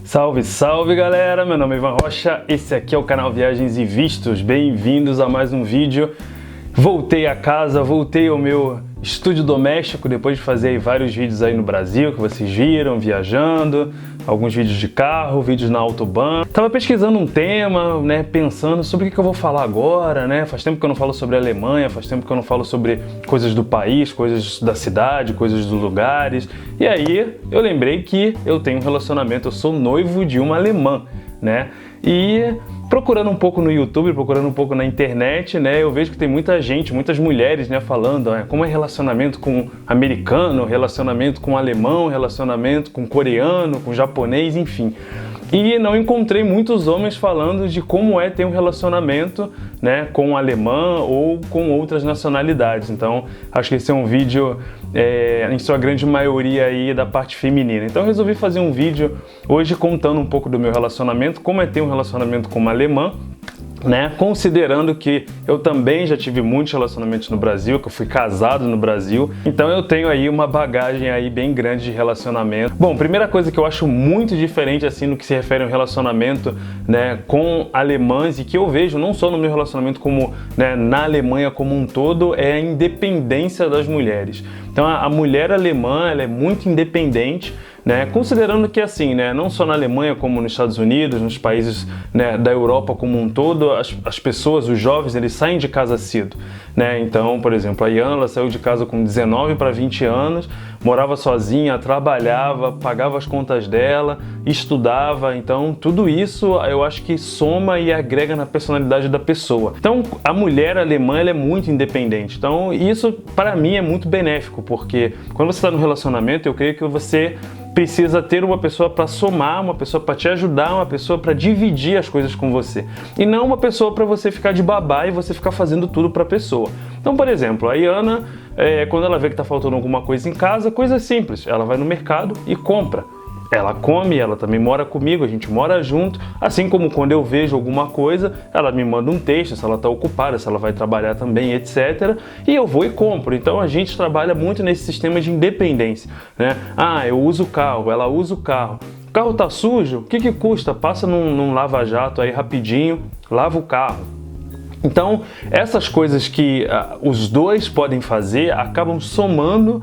Salve, salve galera, meu nome é Ivan Rocha, esse aqui é o canal Viagens e Vistos, bem-vindos a mais um vídeo. Voltei a casa, voltei ao meu estúdio doméstico depois de fazer aí vários vídeos aí no Brasil que vocês viram, viajando, alguns vídeos de carro, vídeos na autobahn. Tava pesquisando um tema, né, pensando sobre o que eu vou falar agora, né? Faz tempo que eu não falo sobre a Alemanha, faz tempo que eu não falo sobre coisas do país, coisas da cidade, coisas dos lugares. E aí eu lembrei que eu tenho um relacionamento, eu sou noivo de uma alemã, né? E procurando um pouco no YouTube, procurando um pouco na internet, né, eu vejo que tem muita gente, muitas mulheres, né, falando como é relacionamento com americano, relacionamento com alemão, relacionamento com coreano, com japonês, enfim. E não encontrei muitos homens falando de como é ter um relacionamento, né, com um alemão ou com outras nacionalidades. Então, acho que esse é um vídeo, em sua grande maioria, aí, da parte feminina. Então, eu resolvi fazer um vídeo hoje contando um pouco do meu relacionamento, como é ter um relacionamento com uma alemã, né? Considerando que eu também já tive muitos relacionamentos no Brasil, que eu fui casado no Brasil, então eu tenho aí uma bagagem aí bem grande de relacionamento. Bom, primeira coisa que eu acho muito diferente assim no que se refere ao relacionamento, né, com alemãs e que eu vejo não só no meu relacionamento como, né, na Alemanha como um todo, é a independência das mulheres. Então a mulher alemã, ela é muito independente, né? Considerando que assim, né, não só na Alemanha como nos Estados Unidos, nos países, né, da Europa como um todo, as pessoas, os jovens, eles saem de casa cedo, né? Então, por exemplo, a Iana, ela saiu de casa com 19 para 20 anos, morava sozinha, trabalhava, pagava as contas dela, estudava, então tudo isso eu acho que soma e agrega na personalidade da pessoa. Então a mulher alemã, ela é muito independente, então isso para mim é muito benéfico, porque quando você está num relacionamento, eu creio que você precisa ter uma pessoa para somar, uma pessoa para te ajudar, uma pessoa para dividir as coisas com você. E não uma pessoa para você ficar de babá e você ficar fazendo tudo para a pessoa. Então, por exemplo, a Iana, quando ela vê que está faltando alguma coisa em casa, coisa simples, ela vai no mercado e compra. Ela come, ela também mora comigo, a gente mora junto, assim como quando eu vejo alguma coisa, ela me manda um texto, se ela está ocupada, se ela vai trabalhar também, etc. E eu vou e compro. Então a gente trabalha muito nesse sistema de independência, né? Ah, eu uso o carro, ela usa o carro. O carro tá sujo, o que custa? Passa num lava-jato aí rapidinho, lava o carro. Então essas coisas que os dois podem fazer acabam somando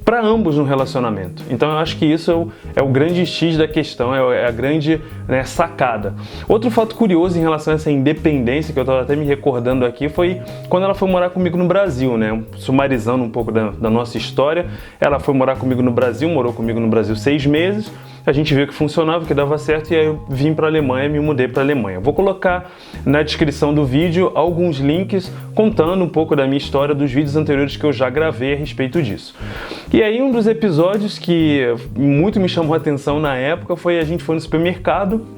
para ambos no relacionamento. Então eu acho que isso é o grande X da questão, é a grande, né, sacada. Outro fato curioso em relação a essa independência, que eu estava até me recordando aqui, foi quando ela foi morar comigo no Brasil, né? Sumarizando um pouco da nossa história, ela foi morar comigo no Brasil, morou comigo no Brasil 6 meses, a gente viu que funcionava, que dava certo, e aí eu vim para a Alemanha, me mudei para a Alemanha. Vou colocar na descrição do vídeo alguns links contando um pouco da minha história, dos vídeos anteriores que eu já gravei a respeito disso. E aí um dos episódios que muito me chamou a atenção na época foi a gente foi no supermercado.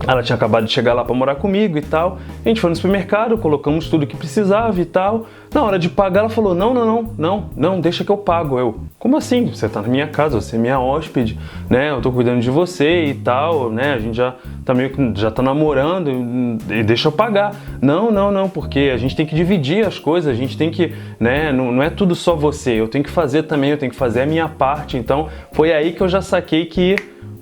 Ela tinha acabado de chegar lá para morar comigo e tal. A gente foi no supermercado, colocamos tudo que precisava e tal. Na hora de pagar, ela falou: não, deixa que eu pago. Eu: como assim? Você tá na minha casa, você é minha hóspede, né? Eu tô cuidando de você e tal, né? A gente já tá namorando e deixa eu pagar. Não, porque a gente tem que dividir as coisas, a gente tem que, né? Não é tudo só você, eu tenho que fazer também, eu tenho que fazer a minha parte. Então foi aí que eu já saquei que,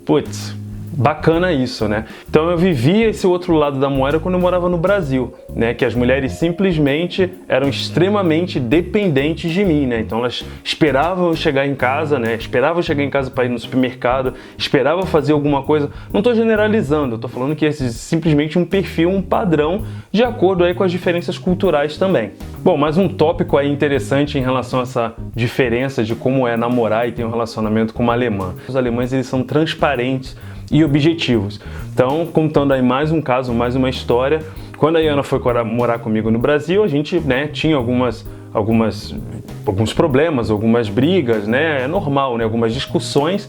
putz, bacana isso, né? Então eu vivia esse outro lado da moeda quando eu morava no Brasil, né? Que as mulheres simplesmente eram extremamente dependentes de mim, né? Então elas esperavam eu chegar em casa, né? Esperavam eu chegar em casa para ir no supermercado, esperavam fazer alguma coisa. Não estou generalizando, estou falando que esse é simplesmente um perfil, um padrão, de acordo aí com as diferenças culturais também. Bom, mais um tópico aí interessante em relação a essa diferença de como é namorar e ter um relacionamento com uma alemã. Os alemães, eles são transparentes e objetivos. Então, contando aí mais um caso, mais uma história, quando a Iana foi morar comigo no Brasil, a gente, né, tinha alguns problemas, algumas brigas, né, é normal, né, algumas discussões,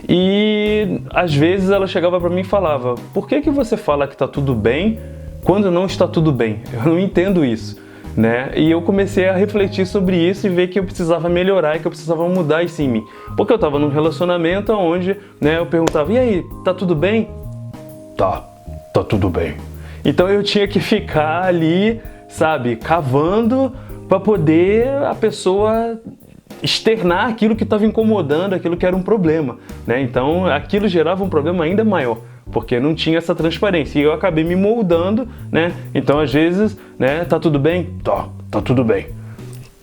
e às vezes ela chegava para mim e falava: por que você fala que tá tudo bem quando não está tudo bem? Eu não entendo isso. Né? E eu comecei a refletir sobre isso e ver que eu precisava melhorar e que eu precisava mudar isso em mim. Porque eu estava num relacionamento onde, né, eu perguntava: e aí, tá tudo bem? Tá tudo bem. Então eu tinha que ficar ali, sabe, cavando para poder a pessoa externar aquilo que estava incomodando, aquilo que era um problema, né? Então aquilo gerava um problema ainda maior, porque não tinha essa transparência, e eu acabei me moldando, né? Então às vezes, né, tá tudo bem? Tá tudo bem.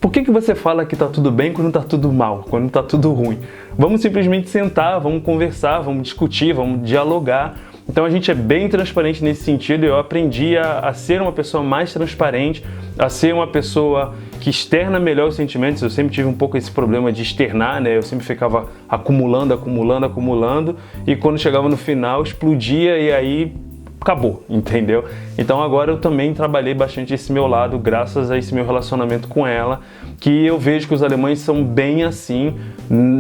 Por que você fala que tá tudo bem quando tá tudo mal, quando tá tudo ruim? Vamos simplesmente sentar, vamos conversar, vamos discutir, vamos dialogar. Então a gente é bem transparente nesse sentido. Eu aprendi a ser uma pessoa mais transparente, a ser uma pessoa que externa melhor os sentimentos. Eu sempre tive um pouco esse problema de externar, né? Eu sempre ficava acumulando, e quando chegava no final explodia e aí acabou, entendeu? Então agora eu também trabalhei bastante esse meu lado, graças a esse meu relacionamento com ela, que eu vejo que os alemães são bem assim,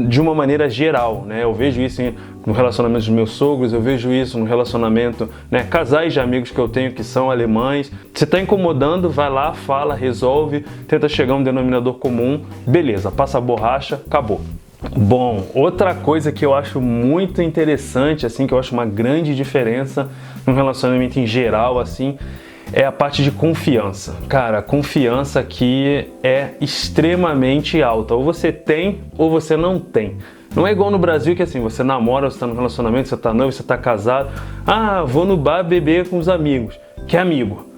de uma maneira geral, né? Eu vejo isso no relacionamento dos meus sogros, eu vejo isso no relacionamento, né, casais de amigos que eu tenho que são alemães. Se tá incomodando, vai lá, fala, resolve, tenta chegar a um denominador comum, beleza, passa a borracha, acabou. Bom, outra coisa que eu acho muito interessante, assim, que eu acho uma grande diferença no relacionamento em geral, assim, é a parte de confiança. Cara, a confiança aqui é extremamente alta. Ou você tem, ou você não tem. Não é igual no Brasil que assim, você namora, você tá no relacionamento, você tá noivo, você tá casado. Ah, vou no bar beber com os amigos. Que amigo?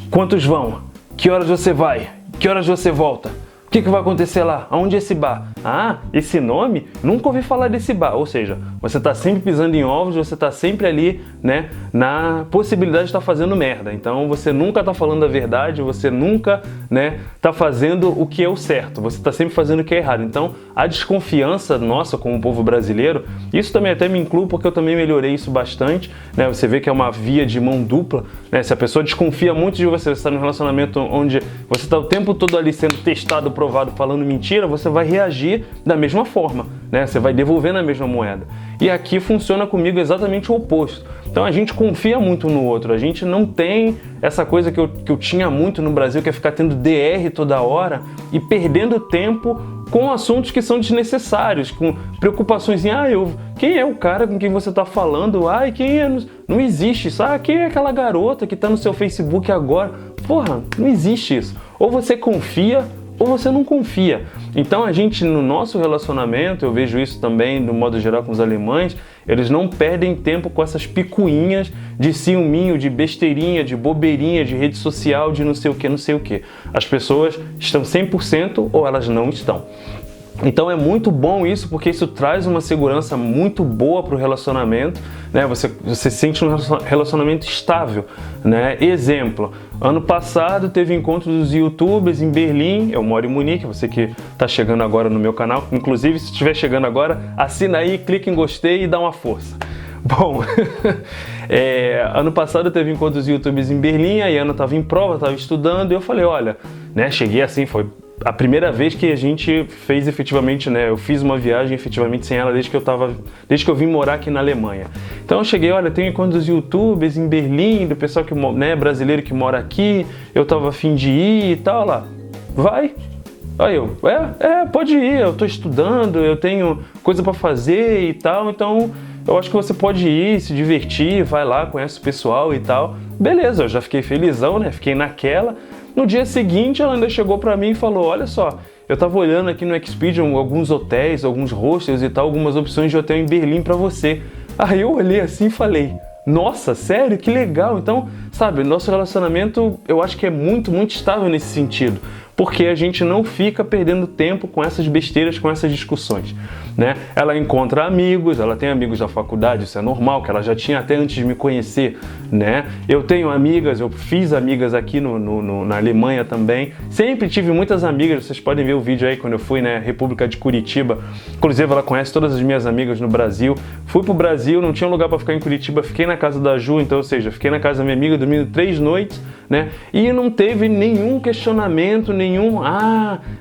Quantos vão? Que horas você vai? Que horas você volta? O que vai acontecer lá? Aonde é esse bar? Ah, esse nome? Nunca ouvi falar desse bar. Ou seja, você está sempre pisando em ovos, você está sempre ali, né, na possibilidade de estar fazendo merda. Então você nunca está falando a verdade, você nunca, né, está fazendo o que é o certo. Você está sempre fazendo o que é errado. Então a desconfiança nossa como povo brasileiro, isso também até me inclui porque eu também melhorei isso bastante, né? Você vê que é uma via de mão dupla, né? Se a pessoa desconfia muito de você, você está num relacionamento onde você está o tempo todo ali sendo testado, provado, falando mentira, você vai reagir da mesma forma, né? Você vai devolver na mesma moeda. E aqui funciona comigo exatamente o oposto. Então a gente confia muito no outro, a gente não tem essa coisa que eu tinha muito no Brasil, que é ficar tendo DR toda hora e perdendo tempo com assuntos que são desnecessários, com preocupações em, quem é o cara com quem você está falando? Quem é? Não existe isso. Quem é aquela garota que está no seu Facebook agora? Porra, não existe isso. Ou você confia ou você não confia. Então a gente, no nosso relacionamento, eu vejo isso também no modo geral com os alemães, eles não perdem tempo com essas picuinhas de ciúminho, de besteirinha, de bobeirinha, de rede social, de não sei o que. As pessoas estão 100% ou elas não estão. Então é muito bom isso, porque isso traz uma segurança muito boa para o relacionamento, né? Você sente um relacionamento estável, né? Exemplo, ano passado teve encontro dos YouTubers em Berlim, eu moro em Munique, você que está chegando agora no meu canal, inclusive se estiver chegando agora, assina aí, clica em gostei e dá uma força. Bom, ano passado teve encontro dos YouTubers em Berlim, aí a Ana estava em prova, estava estudando, e eu falei, olha, né, cheguei assim, foi a primeira vez que a gente fez efetivamente, né, eu fiz uma viagem efetivamente sem ela desde que eu vim morar aqui na Alemanha. Então eu cheguei, olha, tem encontro dos YouTubers em Berlim, do pessoal que, né, brasileiro que mora aqui, eu tava a fim de ir e tal, lá, vai. Aí eu, pode ir, eu tô estudando, eu tenho coisa para fazer e tal, então eu acho que você pode ir, se divertir, vai lá, conhece o pessoal e tal. Beleza, eu já fiquei felizão, né, fiquei naquela. No dia seguinte, ela ainda chegou pra mim e falou, olha só, eu tava olhando aqui no Expedia alguns hotéis, alguns hostels e tal, algumas opções de hotel em Berlim pra você. Aí eu olhei assim e falei, nossa, sério? Que legal! Então, sabe, nosso relacionamento eu acho que é muito, muito estável nesse sentido, porque a gente não fica perdendo tempo com essas besteiras, com essas discussões, né? Ela encontra amigos, ela tem amigos da faculdade, isso é normal, que ela já tinha até antes de me conhecer, né? Eu tenho amigas, eu fiz amigas aqui na Alemanha também, sempre tive muitas amigas, vocês podem ver o vídeo aí quando eu fui, né, República de Curitiba, inclusive ela conhece todas as minhas amigas no Brasil, fui pro Brasil, não tinha lugar para ficar em Curitiba, fiquei na casa da Ju, então, ou seja, fiquei na casa da minha amiga dormindo 3 noites, né? E não teve nenhum questionamento,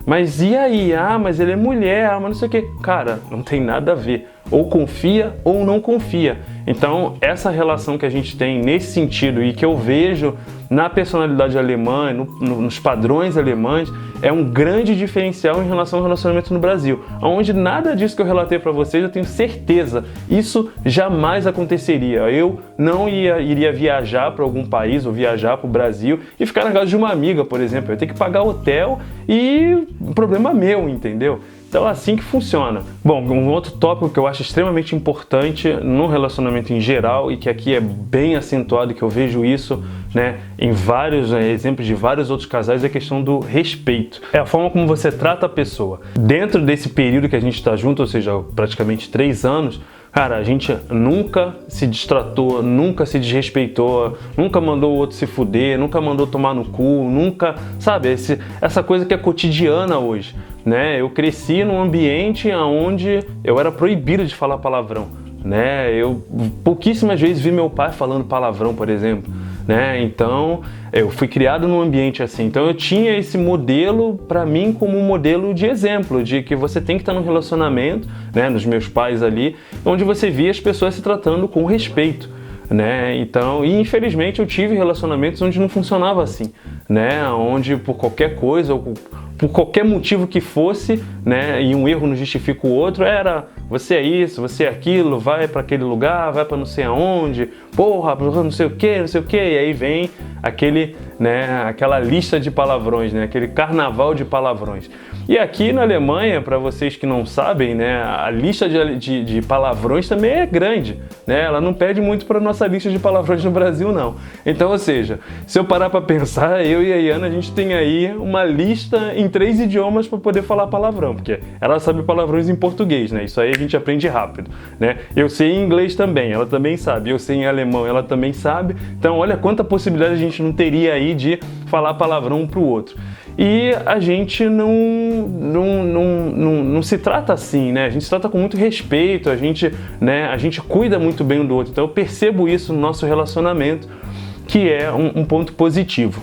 mas e aí? Mas ele é mulher, mas não sei o que. Cara, não tem nada a ver. Ou confia ou não confia. Então, essa relação que a gente tem nesse sentido e que eu vejo na personalidade alemã, nos padrões alemães, é um grande diferencial em relação ao relacionamento no Brasil, onde nada disso que eu relatei para vocês, eu tenho certeza, isso jamais aconteceria. Eu não iria viajar para algum país ou viajar para o Brasil e ficar na casa de uma amiga, por exemplo. Eu tenho que pagar hotel e problema meu, entendeu? Então é assim que funciona. Bom, um outro tópico que eu acho extremamente importante no relacionamento em geral e que aqui é bem acentuado, que eu vejo isso, né, em vários exemplos de vários outros casais, é a questão do respeito. É a forma como você trata a pessoa. Dentro desse período que a gente está junto, ou seja, praticamente 3 anos, cara, a gente nunca se destratou, nunca se desrespeitou, nunca mandou o outro se fuder, nunca mandou tomar no cu, nunca, sabe, essa coisa que é cotidiana hoje, né? Eu cresci num ambiente onde eu era proibido de falar palavrão, né? Eu pouquíssimas vezes vi meu pai falando palavrão, por exemplo, né? Então, eu fui criado num ambiente assim. Então, eu tinha esse modelo para mim como um modelo de exemplo, de que você tem que estar num relacionamento, né, nos meus pais ali, onde você via as pessoas se tratando com respeito, né? Então, e infelizmente eu tive relacionamentos onde não funcionava assim, né? Onde por qualquer coisa ou por qualquer motivo que fosse, né, e um erro não justifica o outro, era você é isso, você é aquilo, vai para aquele lugar, vai para não sei aonde, porra, não sei o que, e aí vem aquele, né, aquela lista de palavrões, né, aquele carnaval de palavrões. E aqui na Alemanha, para vocês que não sabem, né, a lista de palavrões também é grande, né, ela não pede muito para nossa lista de palavrões no Brasil, não. Então, ou seja, se eu parar para pensar, eu e a Iana, a gente tem aí uma lista em 3 idiomas para poder falar palavrão, porque ela sabe palavrões em português, né, isso aí a gente aprende rápido, né. Eu sei em inglês também, ela também sabe, eu sei em alemão, ela também sabe, então olha quanta possibilidade a gente não teria aí de falar palavrão um pro outro. E a gente não se trata assim, né? A gente se trata com muito respeito, a gente cuida muito bem um do outro. Então eu percebo isso no nosso relacionamento, que é um ponto positivo.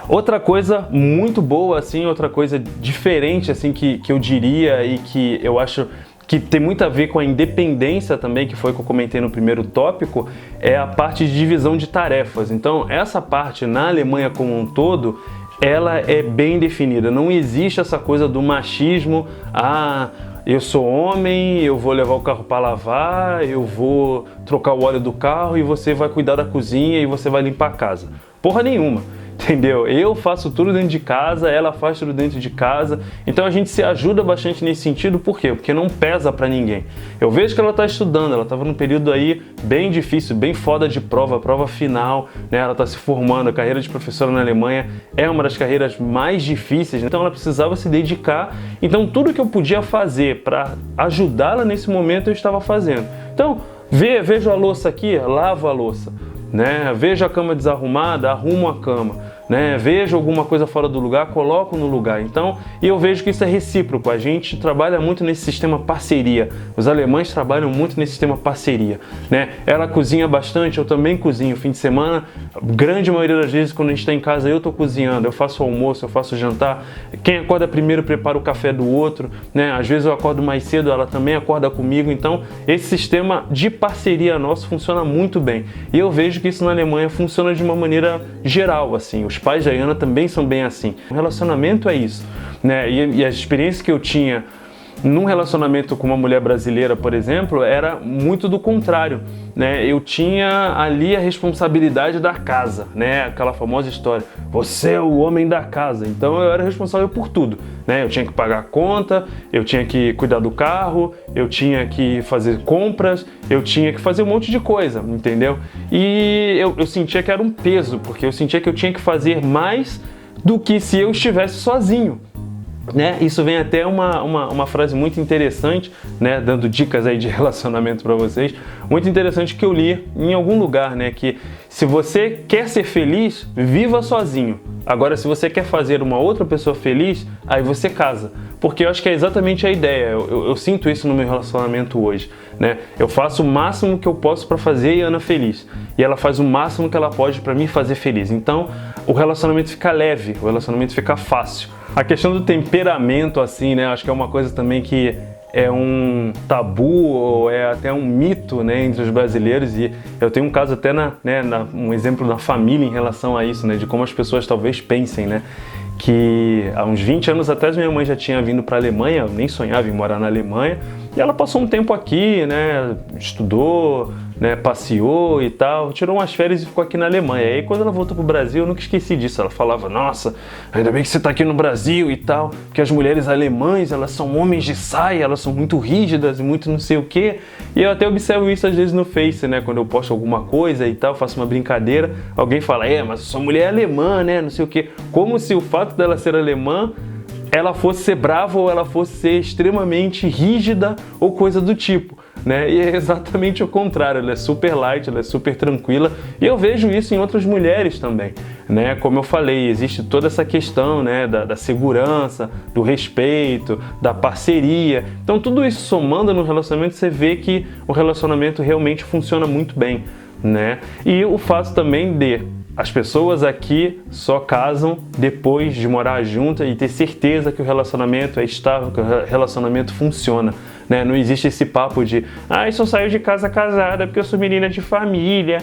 Outra coisa muito boa, assim, outra coisa diferente, assim, que eu diria e que eu acho que tem muito a ver com a independência também, que foi o que eu comentei no primeiro tópico, é a parte de divisão de tarefas. Então, essa parte na Alemanha como um todo, ela é bem definida. Não existe essa coisa do machismo, eu sou homem, eu vou levar o carro para lavar, eu vou trocar o óleo do carro e você vai cuidar da cozinha e você vai limpar a casa. Porra nenhuma. Entendeu? Eu faço tudo dentro de casa, ela faz tudo dentro de casa. Então a gente se ajuda bastante nesse sentido. Por quê? Porque não pesa pra ninguém. Eu vejo que ela tá estudando, ela tava num período aí bem difícil, bem foda de prova final, né? Ela tá se formando, a carreira de professora na Alemanha é uma das carreiras mais difíceis, então ela precisava se dedicar. Então tudo que eu podia fazer para ajudá-la nesse momento eu estava fazendo. Então, vejo a louça aqui, lavo a louça, né? Vejo a cama desarrumada, arrumo a cama, né? Vejo alguma coisa fora do lugar, coloco no lugar. Então, e eu vejo que isso é recíproco. A gente trabalha muito nesse sistema parceria. Os alemães trabalham muito nesse sistema parceria, né? Ela cozinha bastante, eu também cozinho. Fim de semana, grande maioria das vezes quando a gente está em casa, eu estou cozinhando, eu faço o almoço, eu faço o jantar. Quem acorda primeiro prepara o café do outro, né? Às vezes eu acordo mais cedo, ela também acorda comigo. Então, esse sistema de parceria nosso funciona muito bem. E eu vejo que isso na Alemanha funciona de uma maneira geral, assim. Os pais da Iana também são bem assim. O relacionamento é isso, né? E as experiências que eu tinha num relacionamento com uma mulher brasileira, por exemplo, era muito do contrário, né? Eu tinha ali a responsabilidade da casa, né? Aquela famosa história, você é o homem da casa. Então eu era responsável por tudo, né? Eu tinha que pagar a conta, eu tinha que cuidar do carro, eu tinha que fazer compras, eu tinha que fazer um monte de coisa, entendeu? E eu sentia que era um peso, porque eu sentia que eu tinha que fazer mais do que se eu estivesse sozinho, né? Isso vem até uma frase muito interessante, né? Dando dicas aí de relacionamento para vocês, muito interessante que eu li em algum lugar, né? Que se você quer ser feliz, viva sozinho. Agora, se você quer fazer uma outra pessoa feliz, aí você casa. Porque eu acho que é exatamente a ideia. Eu sinto isso no meu relacionamento hoje, né? Eu faço o máximo que eu posso para fazer a Iana feliz. E ela faz o máximo que ela pode para me fazer feliz. Então, o relacionamento fica leve, o relacionamento fica fácil. A questão do temperamento, assim, né? Acho que é uma coisa também que é um tabu ou é até um mito, né, entre os brasileiros. E eu tenho um caso até um exemplo na família em relação a isso, né? De como as pessoas talvez pensem, né? Que há uns 20 anos atrás minha mãe já tinha vindo para a Alemanha, eu nem sonhava em morar na Alemanha, e ela passou um tempo aqui, né, estudou, né, passeou e tal, tirou umas férias e ficou aqui na Alemanha. E aí quando ela voltou pro Brasil, eu nunca esqueci disso. Ela falava, nossa, ainda bem que você tá aqui no Brasil e tal, porque as mulheres alemãs, elas são homens de saia, elas são muito rígidas e muito não sei o quê. E eu até observo isso às vezes no Face, né, quando eu posto alguma coisa e tal, faço uma brincadeira, alguém fala, mas sua mulher é alemã, né, não sei o quê. Como se o fato dela ser alemã ela fosse ser brava ou ela fosse ser extremamente rígida ou coisa do tipo, né? E é exatamente o contrário, ela é super light, ela é super tranquila, e eu vejo isso em outras mulheres também, né? Como eu falei, existe toda essa questão, né, da segurança, do respeito, da parceria. Então tudo isso somando no relacionamento, você vê que o relacionamento realmente funciona muito bem, né? E o fato também de as pessoas aqui só casam depois de morar junto e ter certeza que o relacionamento é estável, que o relacionamento funciona, né? Não existe esse papo de eu só saio de casa casada porque eu sou menina de família.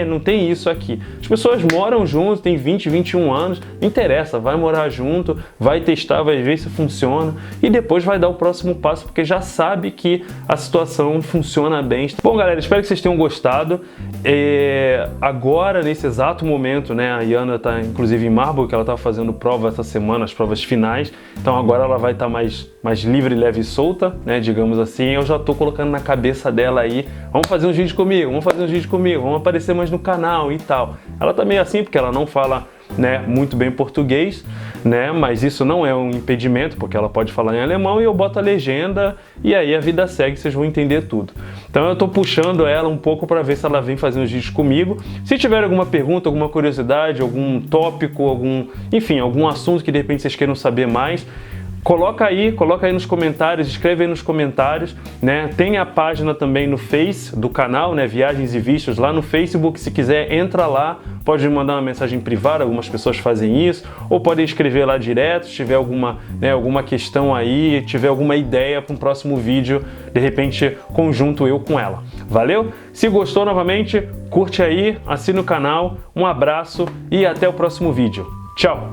Não tem isso aqui. As pessoas moram juntos, tem 20, 21 anos, não interessa, vai morar junto, vai testar, vai ver se funciona e depois vai dar o próximo passo porque já sabe que a situação funciona bem. Bom, galera, espero que vocês tenham gostado. Agora, nesse exato momento, né, a Iana está inclusive em Marburg, que ela está fazendo prova essa semana, as provas finais, então agora ela vai estar mais livre, leve e solta, né, digamos assim. Eu já estou colocando na cabeça dela aí, vamos fazer uns vídeos comigo, vamos aparecer mais no canal e tal. Ela tá meio assim porque ela não fala, né, muito bem português, né, mas isso não é um impedimento, porque ela pode falar em alemão e eu boto a legenda e aí a vida segue, vocês vão entender tudo. Então eu tô puxando ela um pouco para ver se ela vem fazer uns vídeos comigo. Se tiver alguma pergunta, alguma curiosidade, algum tópico, enfim, algum assunto que de repente vocês queiram saber mais, coloca aí nos comentários, escreve aí nos comentários, né? Tem a página também no Face do canal, né? Viagens e Vistos lá no Facebook. Se quiser, entra lá, pode me mandar uma mensagem privada, algumas pessoas fazem isso, ou podem escrever lá direto, se tiver alguma questão aí, tiver alguma ideia para um próximo vídeo, de repente conjunto eu com ela. Valeu? Se gostou novamente, curte aí, assina o canal, um abraço e até o próximo vídeo. Tchau!